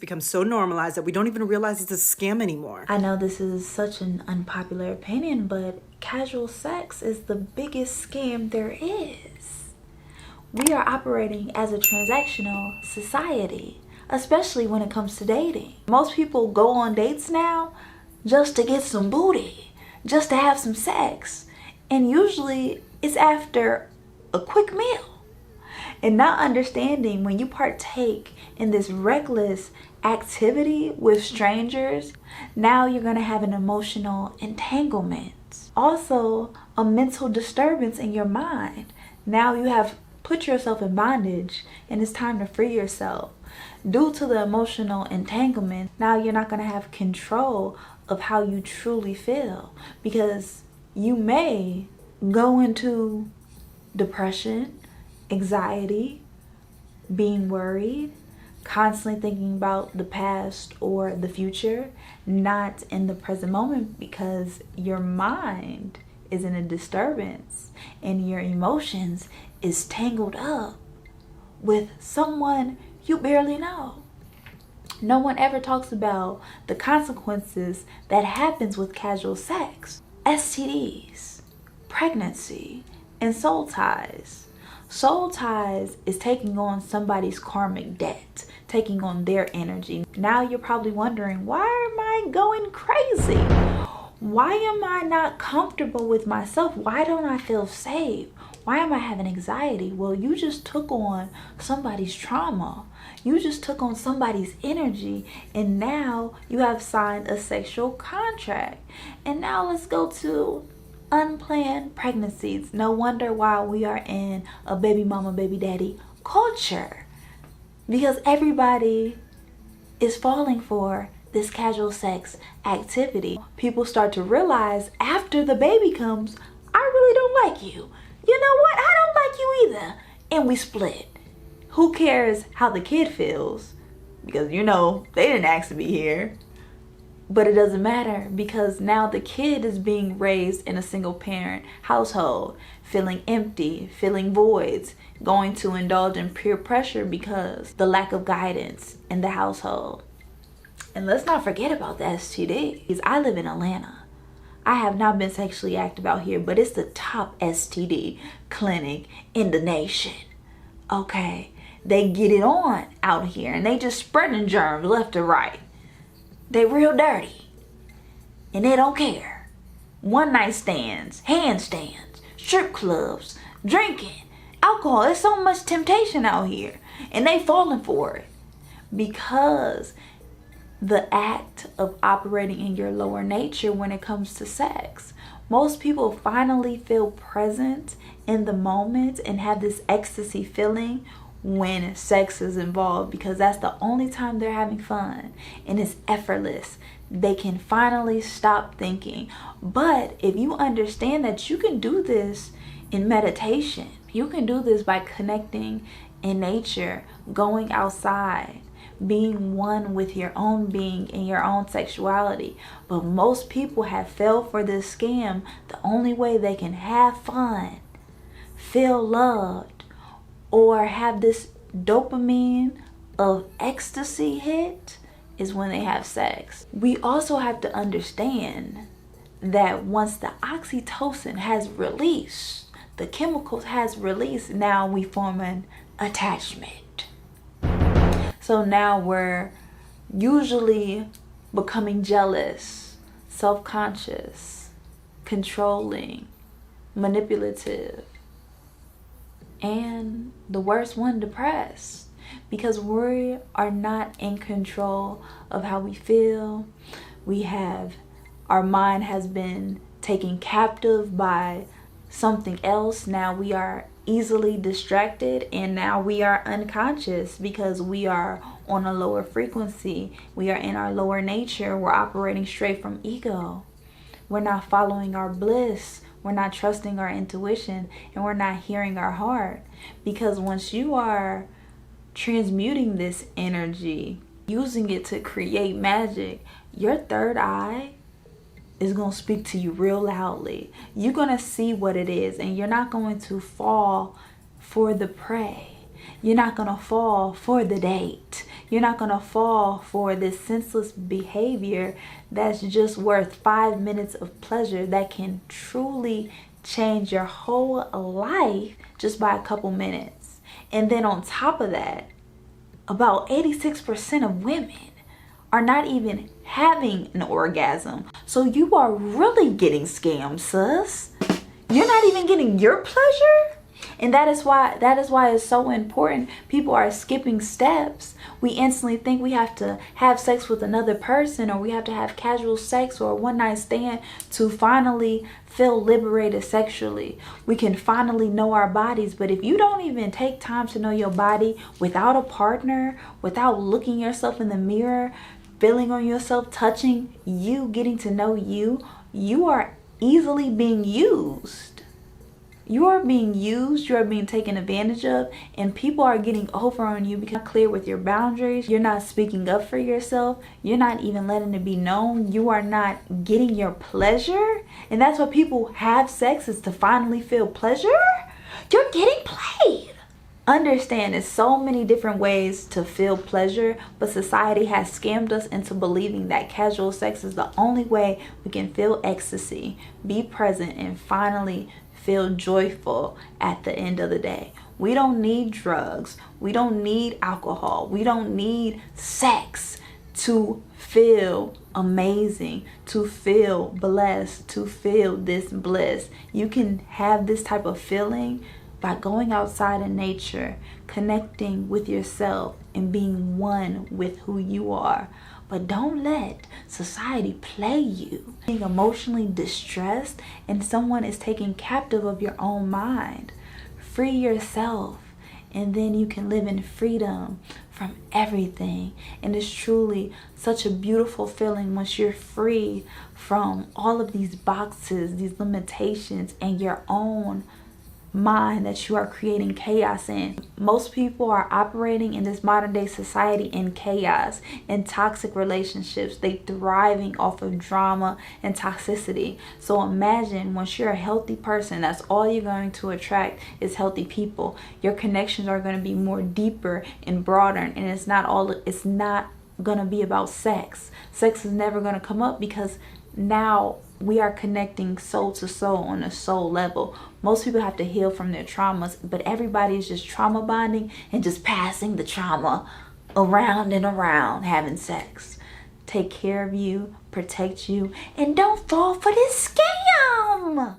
become so normalized that we don't even realize it's a scam anymore. I know this is such an unpopular opinion, but casual sex is the biggest scam there is. We are operating as a transactional society, especially when it comes to dating. Most people go on dates now just to get some booty, just to have some sex. And usually it's after a quick meal. And not understanding when you partake in this reckless activity with strangers, now you're going to have an emotional entanglement. Also, a mental disturbance in your mind. Now you have put yourself in bondage and it's time to free yourself. Due to the emotional entanglement, now you're not going to have control of how you truly feel, because you may go into depression, anxiety, being worried, constantly thinking about the past or the future, not in the present moment, because your mind is in a disturbance and your emotions is tangled up with someone you barely know. No one ever talks about the consequences that happens with casual sex. STDs, pregnancy, and soul ties. Soul ties is taking on somebody's karmic debt, taking on their energy. Now you're probably wondering, why am I going crazy? Why am I not comfortable with myself? Why don't I feel safe? Why am I having anxiety? Well, you just took on somebody's trauma. You just took on somebody's energy, and now you have signed a sexual contract. And now let's go to unplanned pregnancies. No wonder why we are in a baby mama, baby daddy culture, because everybody is falling for this casual sex activity. People start to realize after the baby comes, I really don't like you. You know what? I don't like you either. And we split. Who cares how the kid feels? Because, you know, they didn't ask to be here. But it doesn't matter, because now the kid is being raised in a single parent household, feeling empty, feeling voids, going to indulge in peer pressure because the lack of guidance in the household. And let's not forget about the STDs. I live in Atlanta. I have not been sexually active out here, but it's the top STD clinic in the nation. Okay, they get it on out here and they just spreading germs left and right. They real dirty and they don't care. One night stands, handstands, strip clubs, drinking, alcohol. There's so much temptation out here and they falling for it, because the act of operating in your lower nature when it comes to sex. Most people finally feel present in the moment and have this ecstasy feeling when sex is involved, because that's the only time they're having fun and it's effortless. They can finally stop thinking. But if you understand that you can do this in meditation, you can do this by connecting in nature, going outside, being one with your own being and your own sexuality. But most people have fell for this scam. The only way they can have fun, feel loved, or have this dopamine of ecstasy hit is when they have sex. We also have to understand that once the oxytocin has released, the chemicals has released, now we form an attachment. So now we're usually becoming jealous, self-conscious, controlling, manipulative, and the worst one, depressed, because we are not in control of how we feel. Our mind has been taken captive by something else. Now we are easily distracted, and now we are unconscious because we are on a lower frequency. We are in our lower nature. We're operating straight from ego. We're not following our bliss. We're not trusting our intuition, and we're not hearing our heart. Because once you are transmuting this energy, using it to create magic, your third eye is going to speak to you real loudly. You're going to see what it is, and you're not going to fall for the prey. You're not going to fall for the date. You're not going to fall for this senseless behavior that's just worth 5 minutes of pleasure that can truly change your whole life just by a couple minutes. And then on top of that, about 86% of women are not even having an orgasm. So you are really getting scammed, sis. You're not even getting your pleasure. And that is why it's so important. People are skipping steps. We instantly think we have to have sex with another person, or we have to have casual sex or a one night stand to finally feel liberated sexually. We can finally know our bodies. But if you don't even take time to know your body without a partner, without looking yourself in the mirror, feeling on yourself, touching you, getting to know you, you are easily being used. You are being used, you are being taken advantage of, and people are getting over on you because you're not clear with your boundaries. You're not speaking up for yourself. You're not even letting it be known. You are not getting your pleasure. And that's what people have sex, is to finally feel pleasure. You're getting played. Understand, there's so many different ways to feel pleasure, but society has scammed us into believing that casual sex is the only way we can feel ecstasy, be present, and finally feel joyful at the end of the day. We don't need drugs. We don't need alcohol. We don't need sex to feel amazing, to feel blessed, to feel this bliss. You can have this type of feeling by going outside in nature, connecting with yourself, and being one with who you are. But don't let society play you. Being emotionally distressed and someone is taking captive of your own mind. Free yourself, and then you can live in freedom from everything. And it's truly such a beautiful feeling once you're free from all of these boxes, these limitations, and your own mind that you are creating chaos in. Most people are operating in this modern day society in chaos, in toxic relationships. They thriving off of drama and toxicity. So imagine, once you're a healthy person, that's all you're going to attract is healthy people. Your connections are going to be more deeper and broader, and it's not going to be about sex. Sex is never going to come up because now we are connecting soul to soul on a soul level. Most people have to heal from their traumas, but everybody is just trauma bonding and just passing the trauma around and around, having sex. Take care of you, protect you, and don't fall for this scam.